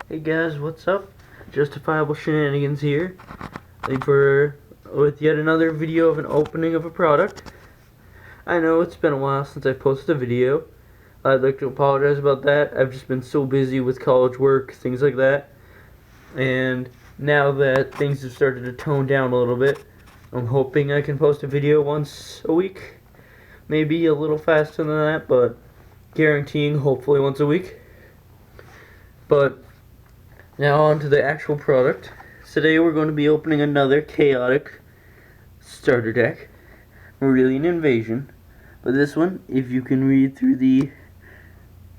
Hey guys, what's up? Justifiable Shenanigans here. With yet another video of an opening of a product. I know it's been a while since I posted a video. I'd like to apologize about that. I've just been so busy with college work, things like that. And now that things have started to tone down a little bit, I'm hoping I can post a video once a week. Maybe a little faster than that, but guaranteeing hopefully once a week. But now on to the actual product. Today we're going to be opening another chaotic starter deck, Marillion Invasion. But this one, if you can read through the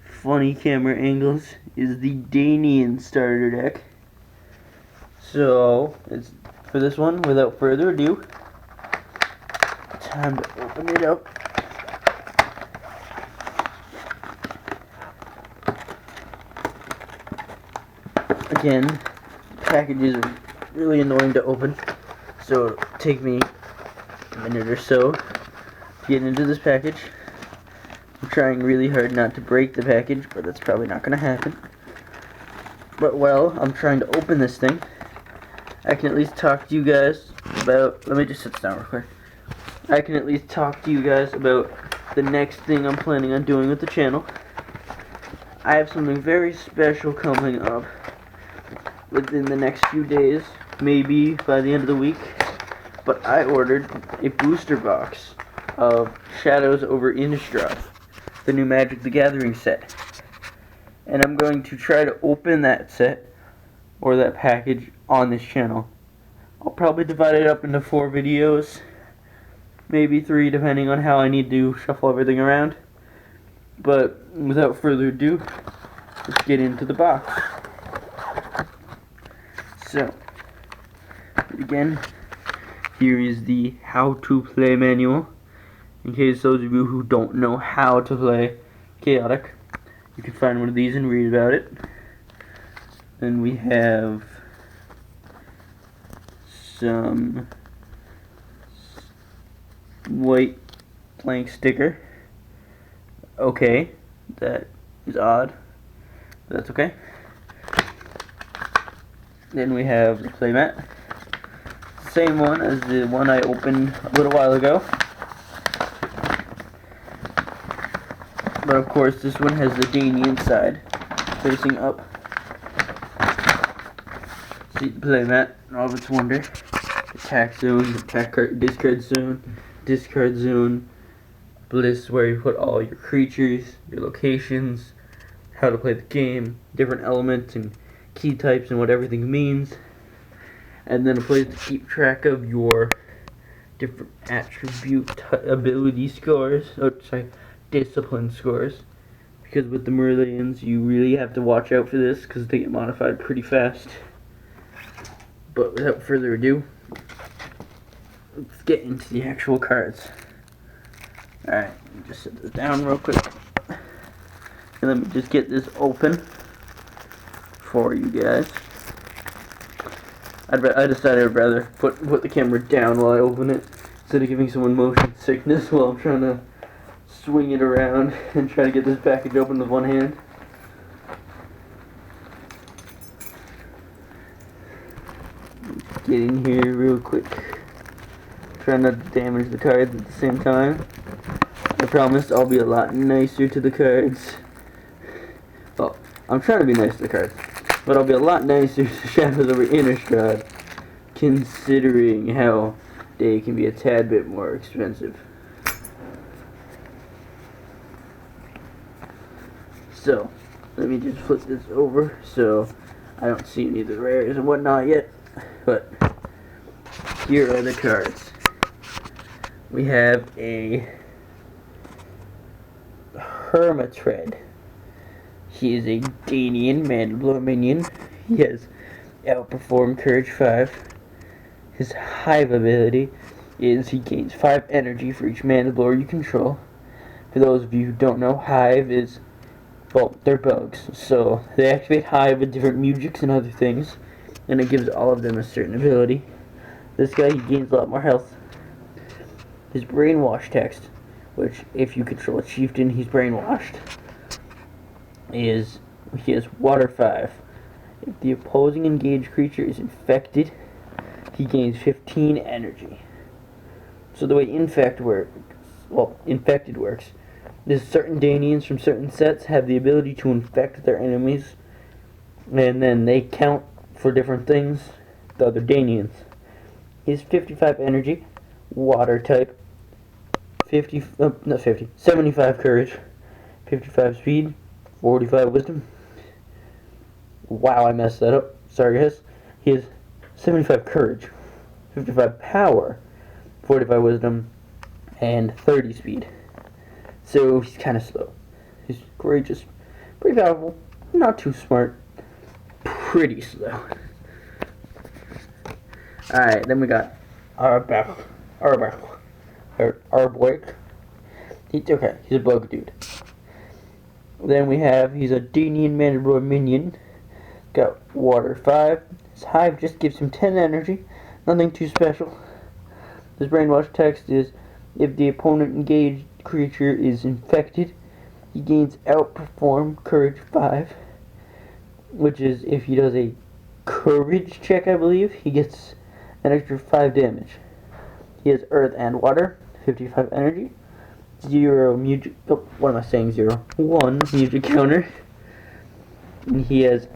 funny camera angles, is the Danian Starter deck. So, for this one, without further ado, time to open it up. Again, packages are really annoying to open, so it'll take me a minute or so to get into this package. I'm trying really hard not to break the package, but that's probably not going to happen. But while I'm trying to open this thing, I can at least talk to you guys about, let me just sit down real quick. I can at least talk to you guys about the next thing I'm planning on doing with the channel. I have something very special coming up within the next few days, maybe by the end of the week. But I ordered a booster box of Shadows over Innistrad, the new Magic the Gathering set. And I'm going to try to open that set, or that package, on this channel. I'll probably divide it up into 4 videos, maybe 3 depending on how I need to shuffle everything around. But without further ado, let's get into the box. So, again, here is the how to play manual. In case those of you who don't know how to play Chaotic, you can find one of these and read about it. Then we have some white blank sticker. Okay, that is odd, but that's okay. Then we have the playmat, same one as the one I opened a little while ago, but of course this one has the Danian side facing up. See the playmat in all of its wonder. Attack zone, discard zone, bliss where you put all your creatures, your locations, how to play the game, different elements and key types and what everything means, and then a place to keep track of your different attribute ability scores, discipline scores, because with the Marillions you really have to watch out for this because they get modified pretty fast. But without further ado, let's get into the actual cards. Alright, just set this down real quick, and let me just get this open for you guys. I decided I'd rather put the camera down while I open it instead of giving someone motion sickness while I'm trying to swing it around and try to get this package open with one hand. Get in here real quick. Try not to damage the cards at the same time. I promise I'll be a lot nicer to the cards. Well, I'm trying to be nice to the cards, but I'll be a lot nicer to Shadows over Innistrad, considering how they can be a tad bit more expensive. So, let me just flip this over so I don't see any of the rares and whatnot yet. But here are the cards. We have a Hermitred. He is a Danian Mandibloor minion. He has Outperform Courage 5. His Hive ability is he gains 5 energy for each Mandibloor you control. For those of you who don't know, Hive is, well, they're bugs. So they activate Hive with different mugics and other things, and it gives all of them a certain ability. This guy, he gains a lot more health. His Brainwash text, which if you control a chieftain, he's brainwashed, is he has Water 5. If the opposing engaged creature is infected, he gains 15 energy. So the way infected works is certain Danians from certain sets have the ability to infect their enemies, and then they count for different things, the other Danians. He has 55 energy, water type, 75 courage, 55 speed, 45 wisdom. Wow, I messed that up. Sorry, guys. He has 75 courage, 55 power, 45 wisdom, and 30 speed. So he's kind of slow. He's courageous, pretty powerful, not too smart, pretty slow. Alright, then we got Arbok. He's a bug dude. Then he's a Danian Mandalore minion. Got water 5. His hive just gives him 10 energy, nothing too special. His brainwash text is, if the opponent engaged creature is infected, he gains outperform courage 5, which is if he does a courage check, I believe, he gets an extra 5 damage. He has earth and water, 55 energy, 0 mugic, what am I saying, 0? 1 mugic counter, and he has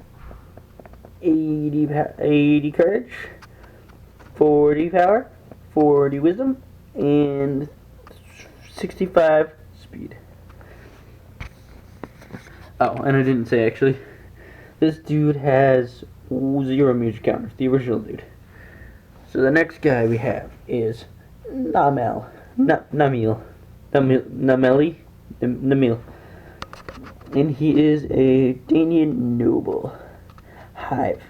80 courage, 40 power, 40 wisdom, and 65 speed. Oh, and I didn't say actually, this dude has 0 mugic counters, the original dude. So the next guy we have is Namel. And he is a Danian noble. Hive.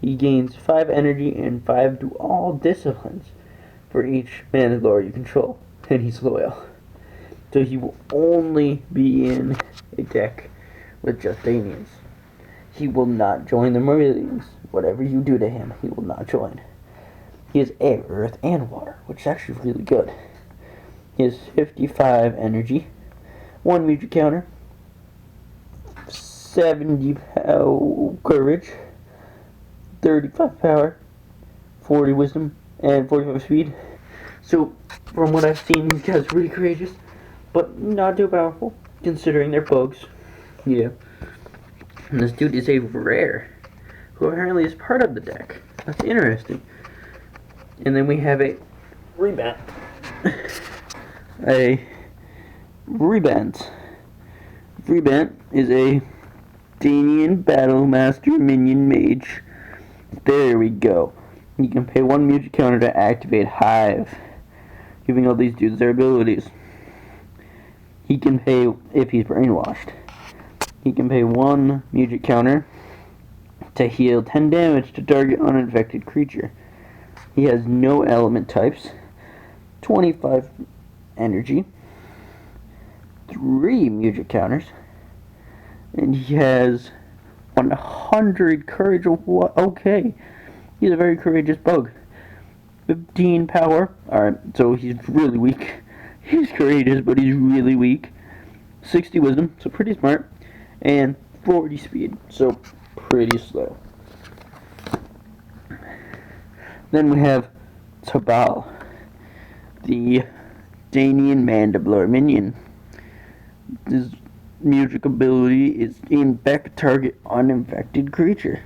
He gains 5 energy and 5 to all disciplines for each Mandalore you control, and he's loyal. So he will only be in a deck with just Danians. He will not join the Meridians. Whatever you do to him, he will not join. He has air, earth, and water, which is actually really good. He has 55 energy, 1 mugic counter, 70 courage, 35 power, 40 wisdom, and 45 speed. So, from what I've seen, these guys are really courageous, but not too powerful, considering they're bugs. Yeah. And this dude is a rare, who apparently is part of the deck. That's interesting. And then we have a Rebant. Rebant is a Danian Battlemaster minion mage. There we go. You can pay 1 mugic counter to activate Hive, giving all these dudes their abilities. He can pay, if he's brainwashed, he can pay 1 mugic counter to heal 10 damage to target uninfected creature. He has no element types, 25 energy, 3 mugic counters, and he has 100 courage. Okay, he's a very courageous bug. 15 power. Alright, so he's really weak. He's courageous, but he's really weak. 60 wisdom, so pretty smart. And 40 speed, so pretty slow. Then we have Tabal, the Danian Mandalore minion. His music ability is infect target uninfected creature.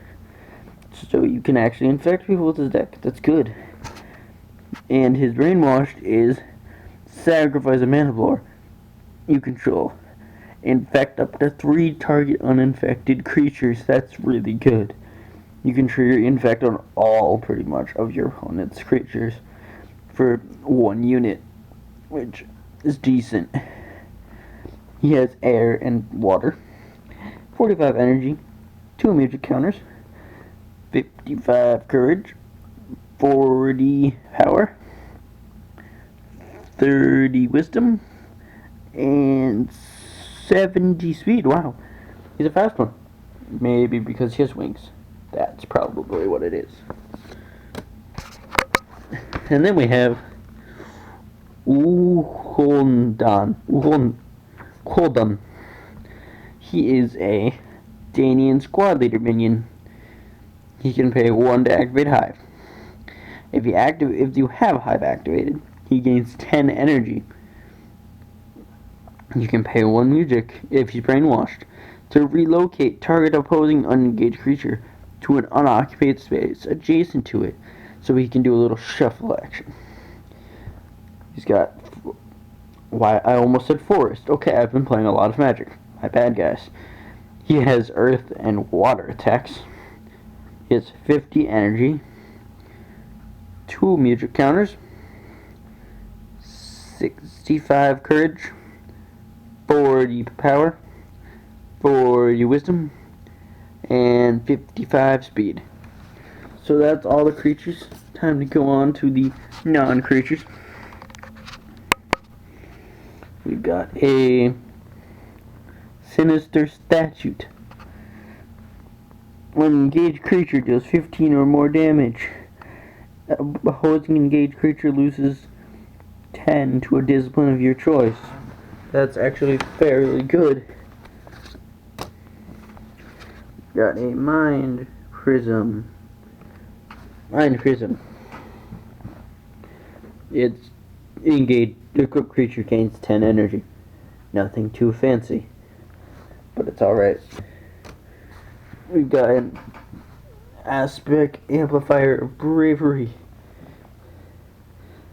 So you can actually infect people with his deck. That's good. And his brainwashed is sacrifice a Mandalore you control. Infect up to 3 target uninfected creatures. That's really good. You can trigger infect on all, pretty much, of your opponent's creatures for 1 unit, which is decent. He has air and water, 45 energy, 2 mugic counters, 55 courage, 40 power, 30 wisdom, and 70 speed. Wow, he's a fast one. Maybe because he has wings. That's probably what it is. And then we have Uholdan. He is a Danian squad leader minion. he can pay 1 to activate Hive. If you have Hive activated, he gains 10 energy. You can pay 1 mugic if he's brainwashed to relocate target opposing unengaged creature to an unoccupied space adjacent to it, so he can do a little shuffle action. He's got, why I almost said forest. Okay, I've been playing a lot of Magic. My bad, guys. He has earth and water attacks. He has 50 energy, 2 mugic counters, 65 courage, 40 power, 40 wisdom, and 55 speed. So that's all the creatures. Time to go on to the non-creatures. We've got a Sinister Statute. When an engaged creature deals 15 or more damage, opposing engaged creature loses 10 to a discipline of your choice. That's actually fairly good. Got a Mind Prism. It's engaged. The equipped creature gains 10 energy. Nothing too fancy, but it's alright. We've got an Aspect Amplifier of Bravery.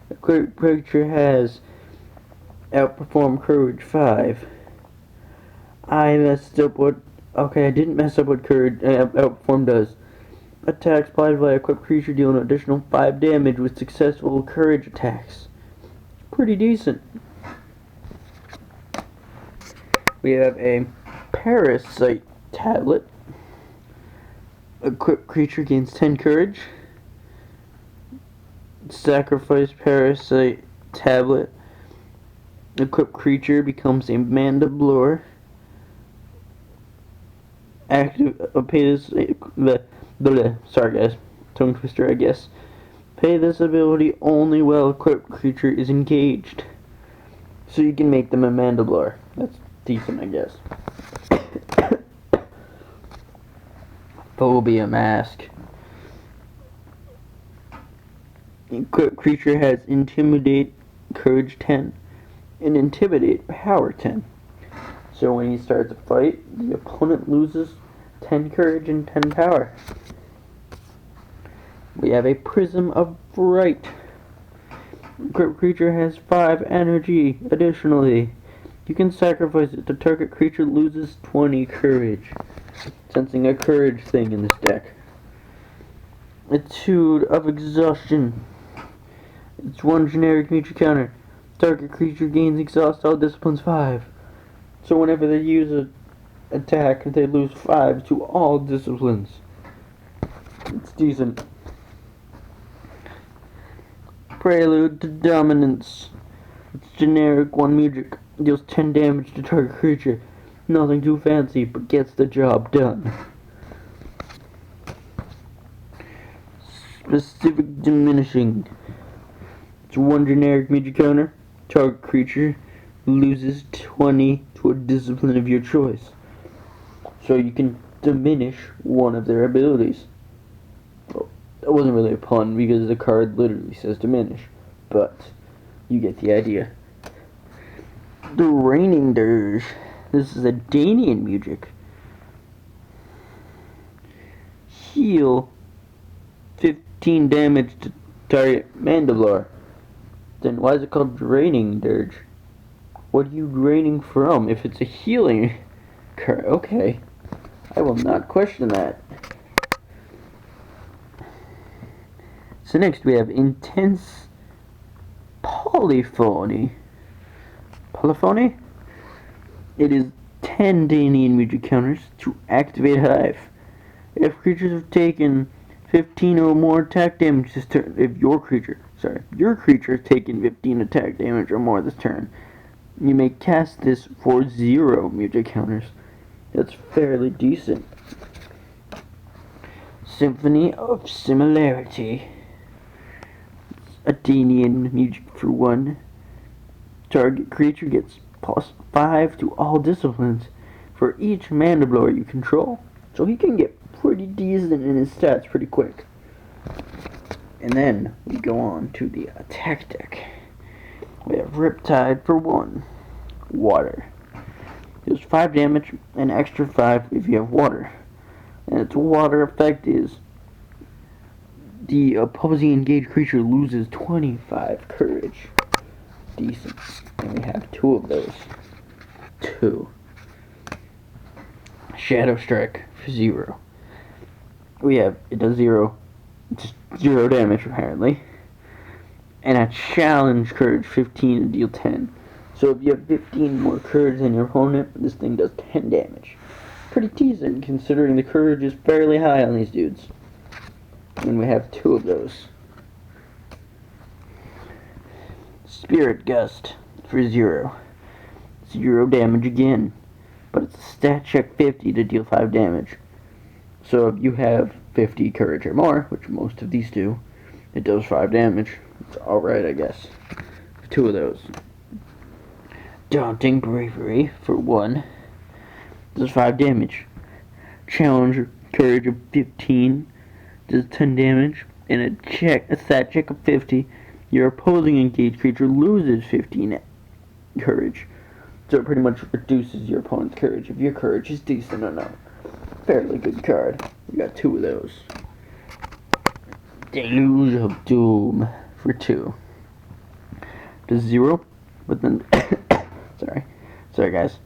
The equipped creature has Outperform Courage 5. I messed up what... Okay, I didn't mess up what Courage Outperform does. Attacks applied by equipped creature deal an additional 5 damage with successful Courage attacks. Pretty decent. We have a Parasite Tablet. Equipped creature gains 10 Courage. Sacrifice Parasite Tablet. Equipped creature becomes a Mandiblore. Pay this. Sorry, guys. Tongue twister, I guess. Pay this ability only while equipped creature is engaged. So you can make them a Mandiblore. That's decent, I guess. Phobia Mask. Equipped creature has Intimidate Courage 10 and Intimidate Power 10. So when he starts a fight, the opponent loses 10 Courage and 10 Power. We have a Prism of Fright. Equipped creature has 5 energy. Additionally, you can sacrifice it. The target creature loses 20 Courage. Sensing a Courage thing in this deck. Attitude of Exhaustion. It's 1 generic mugic counter. Target creature gains exhaust all disciplines 5. So whenever they use an attack, they lose 5 to all disciplines. It's decent. Prelude to Dominance. It's generic 1 mugic. Deals 10 damage to target creature. Nothing too fancy, but gets the job done. Specific Diminishing. It's 1 generic mugic counter. Target creature loses 20 to a discipline of your choice. So you can diminish one of their abilities. Well, that wasn't really a pun because the card literally says diminish, but you get the idea. The Reigning Dirge. This is a Danian mugic. Heal 15 damage to target Mandiblore. Then why is it called Draining Dirge? What are you draining from if it's a healing card? Okay. I will not question that. So next we have Intense Polyphony. Polyphony? It is 10 Danian mugic counters to activate Hive. If creatures have taken 15 or more attack damage this turn, your creature has taken 15 attack damage or more this turn, you may cast this for 0 mugic counters. That's fairly decent. Symphony of Similarity. A Danian mugic for 1. Target creature gets +5 to all disciplines for each Mandiblore you control. So he can get pretty decent in his stats pretty quick. And then we go on to the attack deck. We have Riptide for 1. Water. Deals 5 damage, and extra 5 if you have water. And its water effect is the opposing engaged creature loses 25 courage. Decent. And we have 2 of those. 2. Shadow Strike for 0. It does 0, just 0 damage apparently. And a challenge courage 15 to deal 10. So if you have 15 more courage than your opponent, this thing does 10 damage. Pretty decent considering the courage is fairly high on these dudes. And we have 2 of those. Spirit Gust for 0. 0 damage again. But it's a stat check 50 to deal 5 damage. So if you have 50 courage or more, which most of these do, it does 5 damage. It's alright, I guess. 2 of those. Daunting Bravery for 1. Does 5 damage. Challenge courage of 15. Does 10 damage. And a stat check of 50. Your opposing engaged creature loses 15 courage. So it pretty much reduces your opponent's courage if your courage is decent enough. Fairly good card. We got 2 of those. Deluge of Doom for 2. Does 0, but then sorry guys.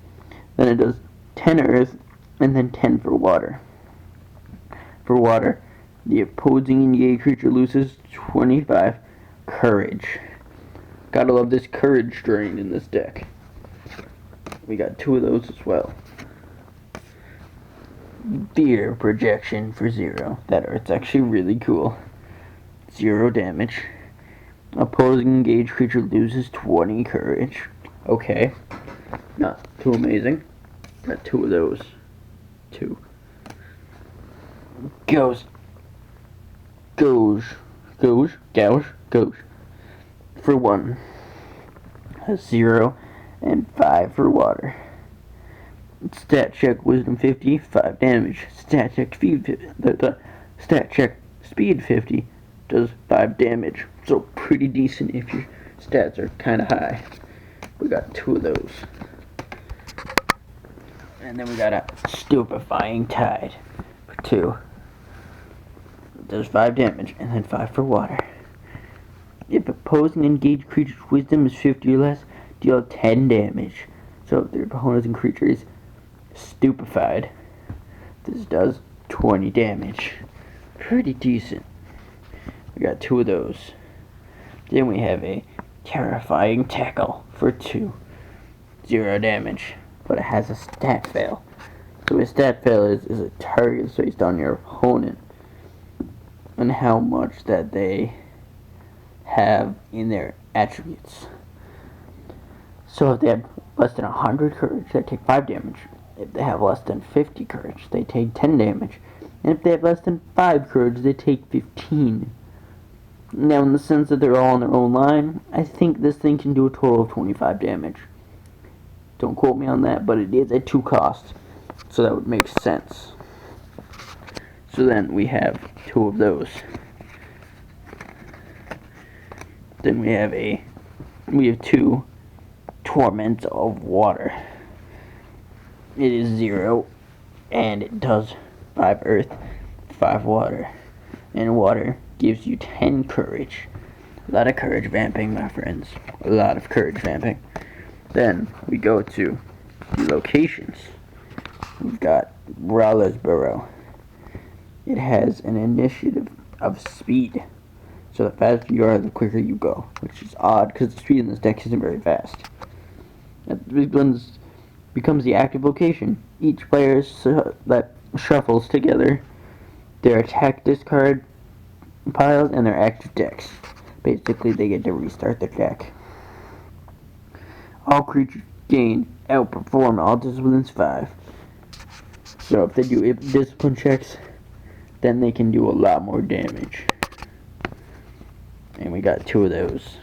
Then it does 10 earth and then 10 for water. For water, the opposing engaged creature loses 25 courage. Gotta love this courage drain in this deck. We got 2 of those as well. Fear Projection for 0. That art's actually really cool. 0 damage. Opposing engaged creature loses 20 courage. Okay. Not too amazing. Got 2 of those. 2. Gouge. For 1. Has 0 and 5 for water. Stat check Wisdom 50, 5 damage. Stat check Speed 50 does 5 damage. So pretty decent if your stats are kind of high. We got 2 of those. And then we got a Stupefying Tide for 2. It does 5 damage and then 5 for water. If opposing engaged creature's wisdom is 50 or less, deal 10 damage. So if their opponent's creature is stupefied, this does 20 damage. Pretty decent. We got 2 of those. Then we have a Terrifying Tackle for 2. 0 damage. But it has a stat fail. So a stat fail is a target based on your opponent and how much that they have in their attributes. So if they have less than 100 courage, they take 5 damage. If they have less than 50 courage, they take 10 damage. And if they have less than 5 courage, they take 15. Now, in the sense that they're all on their own line, I think this thing can do a total of 25 damage. Don't quote me on that, but it is at 2 costs. So that would make sense. So then we have 2 of those. Then we have 2 Torment of Water. It is 0, and it does 5 earth, 5 water. And water gives you 10 courage. A lot of courage vamping, my friends. A lot of courage vamping. Then we go to the locations. We've got Brawler's Burrow. It has an initiative of speed. So the faster you are, the quicker you go. Which is odd, because the speed in this deck isn't very fast. That becomes the active location. Each player that shuffles together their attack discard piles and their active decks. Basically, they get to restart their deck. All creatures gain outperform all disciplines 5. So if they do discipline checks, then they can do a lot more damage. And we got 2 of those.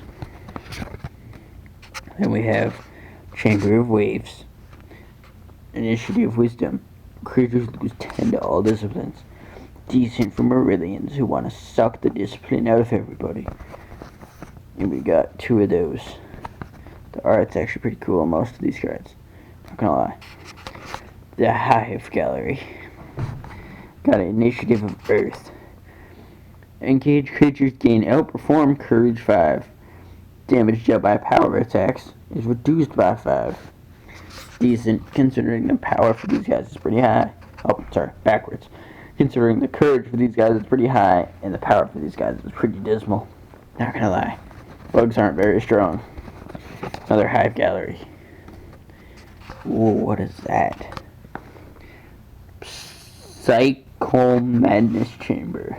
Then we have Chamber of Waves. Initiative Wisdom. Creatures lose 10 to all disciplines. decent for Marillions who want to suck the discipline out of everybody. And we got 2 of those. The art's actually pretty cool on most of these cards. Not gonna lie. The Hive Gallery. Got an Initiative of Earth. Engaged creatures gain Outperform Courage 5. Damage dealt by power attacks is reduced by 5. Decent, considering the power for these guys is pretty high. Oh, sorry, backwards. Considering the courage for these guys is pretty high, and the power for these guys is pretty dismal. Not gonna lie. Bugs aren't very strong. Another Hive Gallery. Ooh, what is that? Psycho Madness Chamber.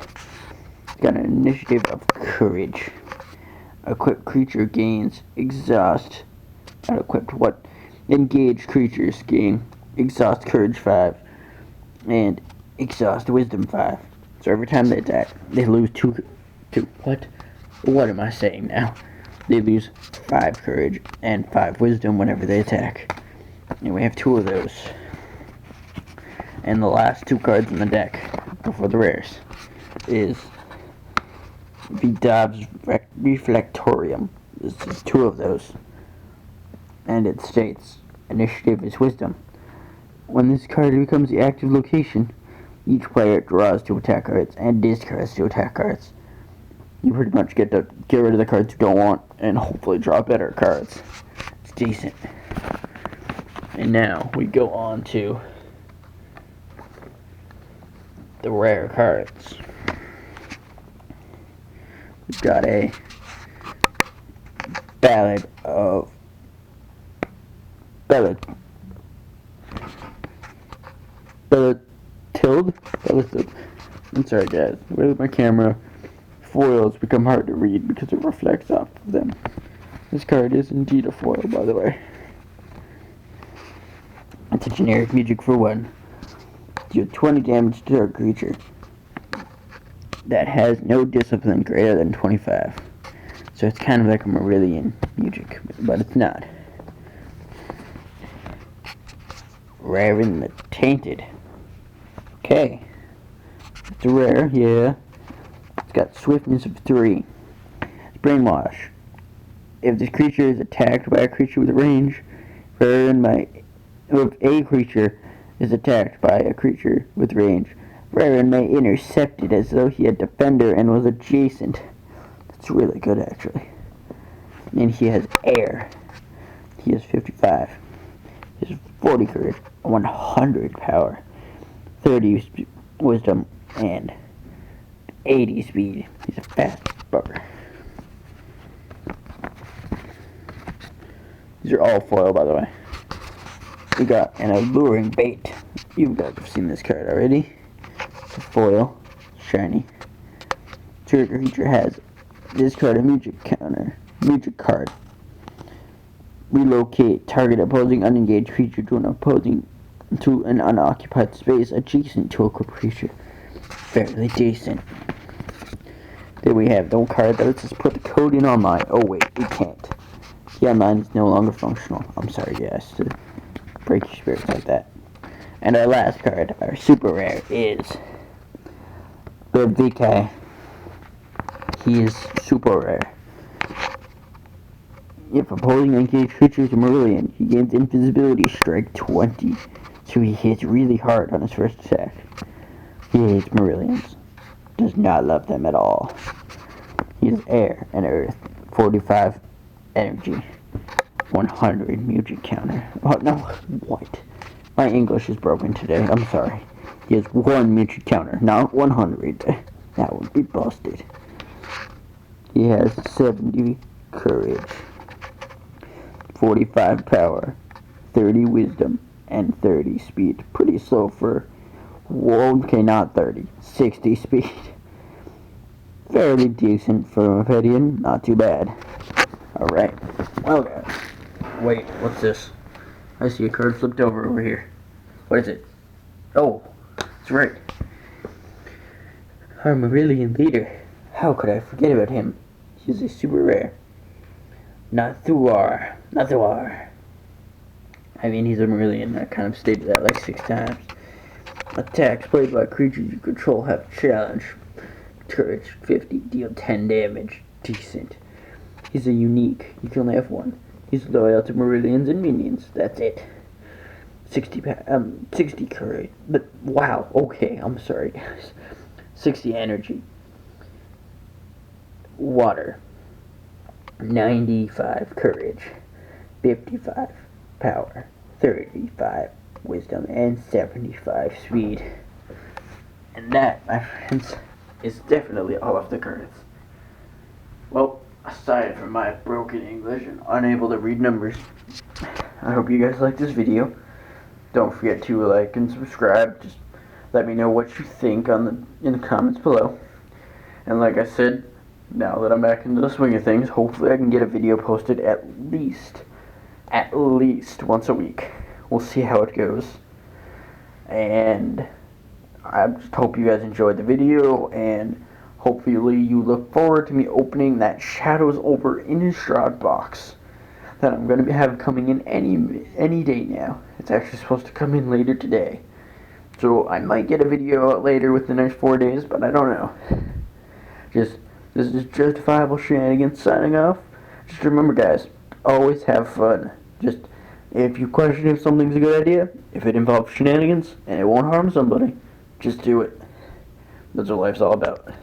Got an Initiative of Courage. Equipped creature gains Exhaust. Not equipped, what? Engaged creatures gain Exhaust Courage 5 and Exhaust Wisdom 5. So every time they attack, they lose 2. What? What am I saying now? They lose 5 Courage and 5 Wisdom whenever they attack. And we have 2 of those. And the last 2 cards in the deck before the rares is Vidab's Reflectorium. This is 2 of those. And it states, Initiative is Wisdom. When this card becomes the active location, each player draws 2 attack cards and discards 2 attack cards. You pretty much get to get rid of the cards you don't want and hopefully draw better cards. It's decent. And now we go on to the rare cards. We've got a Ballad of Bellatilde. I'm sorry guys, with my camera, foils become hard to read because it reflects off of them. This card is indeed a foil, by the way. It's a generic mugic for 1. Deal 20 damage to a creature that has no discipline greater than 25. So it's kind of like a Marillion mugic, but it's not. Raven the Tainted. Okay. It's a rare, yeah. It's got swiftness of 3. It's Brainwash. If this creature is attacked by a creature with range, if a creature is attacked by a creature with range, Raven may intercept it as though he had Defender and was adjacent. That's really good, actually. And he has Air. He has 55. He has 40 courage, 100 power, 30 wisdom, and 80 speed. He's a fast bugger. These are all foil, by the way. We got an Alluring Bait. You guys have seen this card already. It's a foil, shiny. Trigger creature has discard a mugic counter. Mugic card. Relocate target opposing unengaged creature to an unoccupied space adjacent to a creature. Fairly decent. Then we have the card that lets us put the code in online. Oh wait, we can't. The online is no longer functional. I'm sorry guys to break your spirits like that. And our last card, our super rare, is the VK. He is super rare. If opposing engaged creature is a Marillion, he gains invisibility strike 20. So he hits really hard on his first attack. He hates Marillions. Does not love them at all. He is air and earth. 45 energy. 100 mugic counter. Oh no, what? My English is broken today. I'm sorry. He has 1 mugic counter, not 100. That would be busted. He has 70 courage. 45 power, 30 wisdom, and 30 speed. Pretty slow for, well, okay, not 30, 60 speed. Fairly decent for a Mephidian, not too bad. Alright, well guys, wait, what's this? I see a card flipped over here. What is it? Oh, that's right. Our Marillion leader. How could I forget about him? He's a super rare. Nathuar. I mean, he's a Marillion. I kind of stated that like 6 times. Attacks played by creatures you control have challenge. Courage 50, deal 10 damage. Decent. He's a unique. You can only have one. He's loyal to Marillions and minions. That's it. 60 courage. But wow. Okay, I'm sorry, guys. 60 energy. Water. 95 courage. 55 power. 35 wisdom and 75 speed. And that, my friends, is definitely all of the cards. Well, aside from my broken English and unable to read numbers, I hope you guys like this video. Don't forget to like and subscribe. Just let me know what you think in the comments below. And like I said, now that I'm back into the swing of things, hopefully I can get a video posted at least once a week. We'll see how it goes. And I just hope you guys enjoyed the video, and hopefully you look forward to me opening that Shadows Over Innistrad box that I'm going to have coming in any day now. It's actually supposed to come in later today. So I might get a video out later within the next 4 days, but I don't know. This is Justifiable Shenanigans signing off. Just remember, guys, always have fun. Just, if you question if something's a good idea, if it involves shenanigans and it won't harm somebody, just do it. That's what life's all about.